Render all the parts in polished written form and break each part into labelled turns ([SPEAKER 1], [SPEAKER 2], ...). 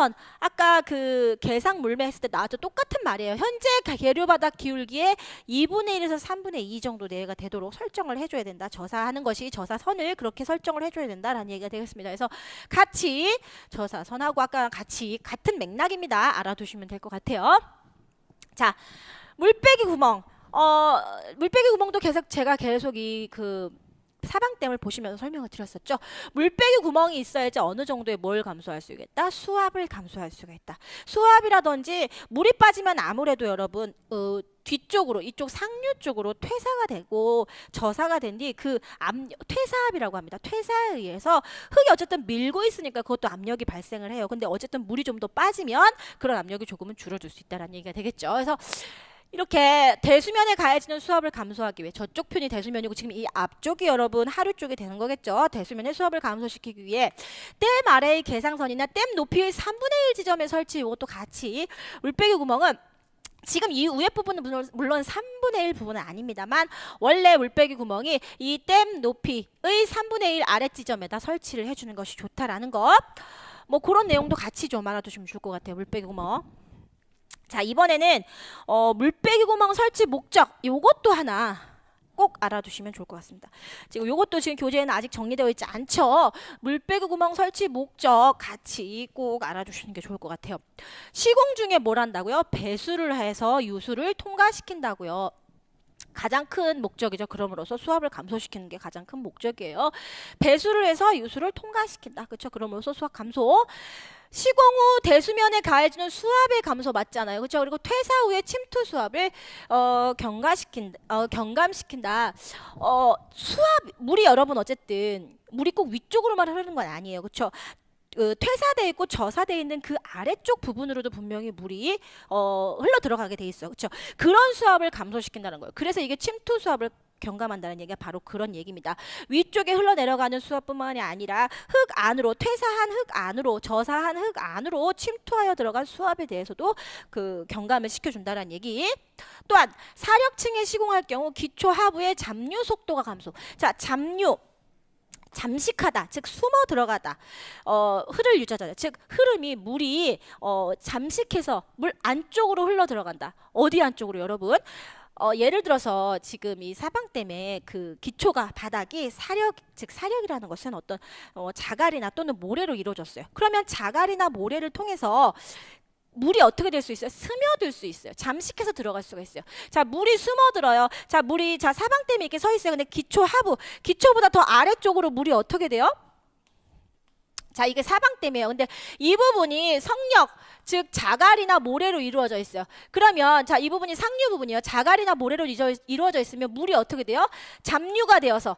[SPEAKER 1] 그러면 아까 그 계상 물매 했을 때 나왔죠. 똑같은 말이에요. 현재 계류바닥 기울기의 2분의 1에서 3분의 2 정도 내외가 되도록 설정을 해줘야 된다. 저사하는 것이 저사선을 그렇게 설정을 해줘야 된다라는 얘기가 되겠습니다. 그래서 같이 저사선하고 아까 같이 같은 맥락입니다. 알아두시면 될 것 같아요. 자, 물빼기 구멍. 물빼기 구멍도 제가 계속 이 사방댐을 보시면서 설명을 드렸었죠. 물빼기 구멍이 있어야지 어느 정도의 뭘 감소할 수 있겠다? 수압을 감소할 수가 있다. 수압이라든지 물이 빠지면 아무래도 여러분 뒤쪽으로 이쪽 상류 쪽으로 퇴사가 되고 저사가 된 뒤 그 퇴사압이라고 합니다. 퇴사에 의해서 흙이 어쨌든 밀고 있으니까 그것도 압력이 발생을 해요. 근데 어쨌든 물이 좀 더 빠지면 그런 압력이 조금은 줄어들 수 있다는 얘기가 되겠죠. 그래서 이렇게 대수면에 가해지는 수압을 감소하기 위해 저쪽 편이 대수면이고 지금 이 앞쪽이 여러분 하류 쪽이 되는 거겠죠. 대수면의 수압을 감소시키기 위해 댐 아래의 계상선이나 댐 높이의 3분의 1 지점에 설치 이것도 같이 물빼기 구멍은 지금 이 위에 부분은 물론 3분의 1 부분은 아닙니다만 원래 물빼기 구멍이 이 댐 높이의 3분의 1 아래 지점에다 설치를 해주는 것이 좋다라는 것. 뭐 그런 내용도 같이 좀 알아두시면 좋을 것 같아요. 물빼기 구멍. 자, 이번에는 물빼기 구멍 설치 목적 요것도 하나 꼭 알아두시면 좋을 것 같습니다. 지금 요것도 지금 교재에는 아직 정리되어 있지 않죠. 물빼기 구멍 설치 목적 같이 꼭 알아두시는 게 좋을 것 같아요. 시공 중에 뭘 한다고요? 배수를 해서 유수를 통과시킨다고요. 가장 큰 목적이죠. 그럼으로써 수압을 감소시키는 게 가장 큰 목적이에요. 배수를 해서 유수를 통과시킨다. 그렇죠? 그럼으로써 수압 감소. 시공 후 대수면에 가해지는 수압의 감소 맞잖아요. 그렇죠? 그리고 퇴사 후에 침투 수압을 경감시킨다. 물이 여러분 어쨌든 물이 꼭 위쪽으로만 흐르는 건 아니에요. 그렇죠? 퇴사돼 있고 저사돼 있는 그 아래쪽 부분으로도 분명히 물이 흘러 들어가게 돼 있어. 그렇죠? 그런 수압을 감소시킨다는 거예요. 그래서 이게 침투 수압을 경감한다는 얘기가 바로 그런 얘기입니다. 위쪽에 흘러내려가는 수압뿐만이 아니라 흙 안으로 퇴사한 흙 안으로 저사한 흙 안으로 침투하여 들어간 수압에 대해서도 그 경감을 시켜준다는 얘기. 또한 사력층에 시공할 경우 기초 하부의 잠류 속도가 감소. 자, 잠식하다, 즉 숨어 들어가다, 흐를 유자잖아요. 즉 흐름이 물이 잠식해서 물 안쪽으로 흘러 들어간다. 어디 안쪽으로 여러분? 예를 들어서 지금 이 사방댐의 그 기초가 바닥이 즉 사력이라는 것은 어떤 자갈이나 또는 모래로 이루어졌어요. 그러면 자갈이나 모래를 통해서 물이 어떻게 될 수 있어요? 스며들 수 있어요. 잠식해서 들어갈 수가 있어요. 자, 물이 스며들어요. 자, 사방댐이 이렇게 서 있어요. 근데 기초보다 더 아래쪽으로 물이 어떻게 돼요? 자, 이게 사방댐이에요. 근데 이 부분이 성력, 즉 자갈이나 모래로 이루어져 있어요. 그러면 자, 이 부분이 상류 부분이에요. 자갈이나 모래로 이루어져 있으면 물이 어떻게 돼요? 잠류가 되어서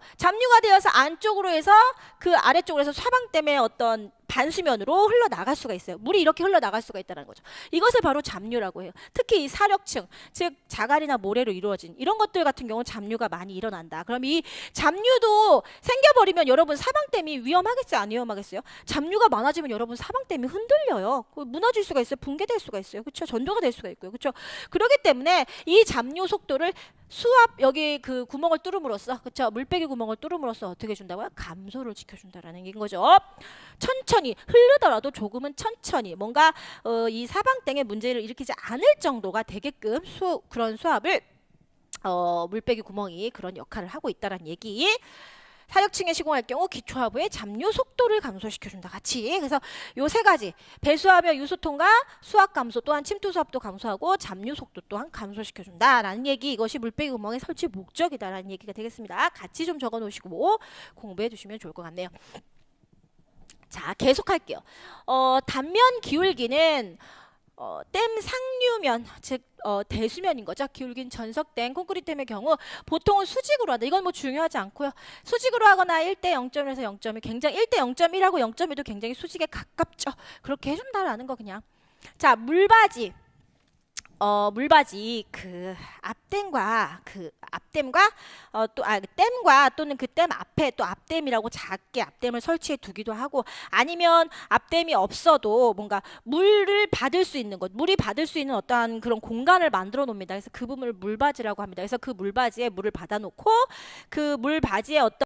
[SPEAKER 1] 안쪽으로 해서 그 아래쪽으로 해서 사방댐의 어떤 반수면으로 흘러나갈 수가 있어요. 물이 이렇게 흘러나갈 수가 있다는 거죠. 이것을 바로 잠류라고 해요. 특히 이 사력층, 즉 자갈이나 모래로 이루어진 이런 것들 같은 경우는 잠류가 많이 일어난다. 그럼 이 잠류도 생겨버리면 여러분 사방댐이 위험하겠어요? 안 위험하겠어요? 잠류가 많아지면 여러분 사방댐이 흔들려요. 무너질 수가 있어요. 붕괴될 수가 있어요. 그렇죠? 전도가 될 수가 있고요. 그렇죠? 그렇기 때문에 이 잠류 속도를 수압 여기 그 구멍을 뚫음으로써, 그렇죠? 물빼기 구멍을 뚫음으로써 어떻게 해준다고요? 감소를 시켜준다라는 얘기인 거죠. 천천히 흐르더라도 조금은 천천히 뭔가 이 사방댐에 문제를 일으키지 않을 정도가 되게끔 그런 수압을 물빼기 구멍이 그런 역할을 하고 있다는 얘기. 사력층에 시공할 경우 기초하부의 잠류 속도를 감소시켜준다. 같이. 그래서 요 세 가지 배수하며 유수 통과, 수압 감소 또한 침투 수압도 감소하고 잠류 속도 또한 감소시켜준다라는 얘기. 이것이 물빼기 구멍의 설치 목적이다라는 얘기가 되겠습니다. 같이 좀 적어놓으시고 공부해 두시면 좋을 것 같네요. 자, 계속할게요. 단면 기울기는 댐 상류면, 즉 대수면인 거죠. 기울긴 전석댐, 콘크리트댐의 경우 보통은 수직으로 한다. 이건 뭐 중요하지 않고요. 수직으로 하거나 1대 0.1에서 0.1, 굉장히 1대 0.1하고 0.1도 굉장히 수직에 가깝죠. 그렇게 해준다라는 거 그냥. 자, 물바지 그 앞댐과 댐과 또는 그 댐 앞에 또 앞댐이라고 작게 앞댐을 설치해 두기도 하고, 아니면 앞댐이 없어도 뭔가 물이 받을 수 있는 어떠한 그런 공간을 만들어 놓습니다. 그래서 그 부분을 물바지라고 합니다. 그래서 그 물바지에 물을 받아 놓고 그 물바지에 어떤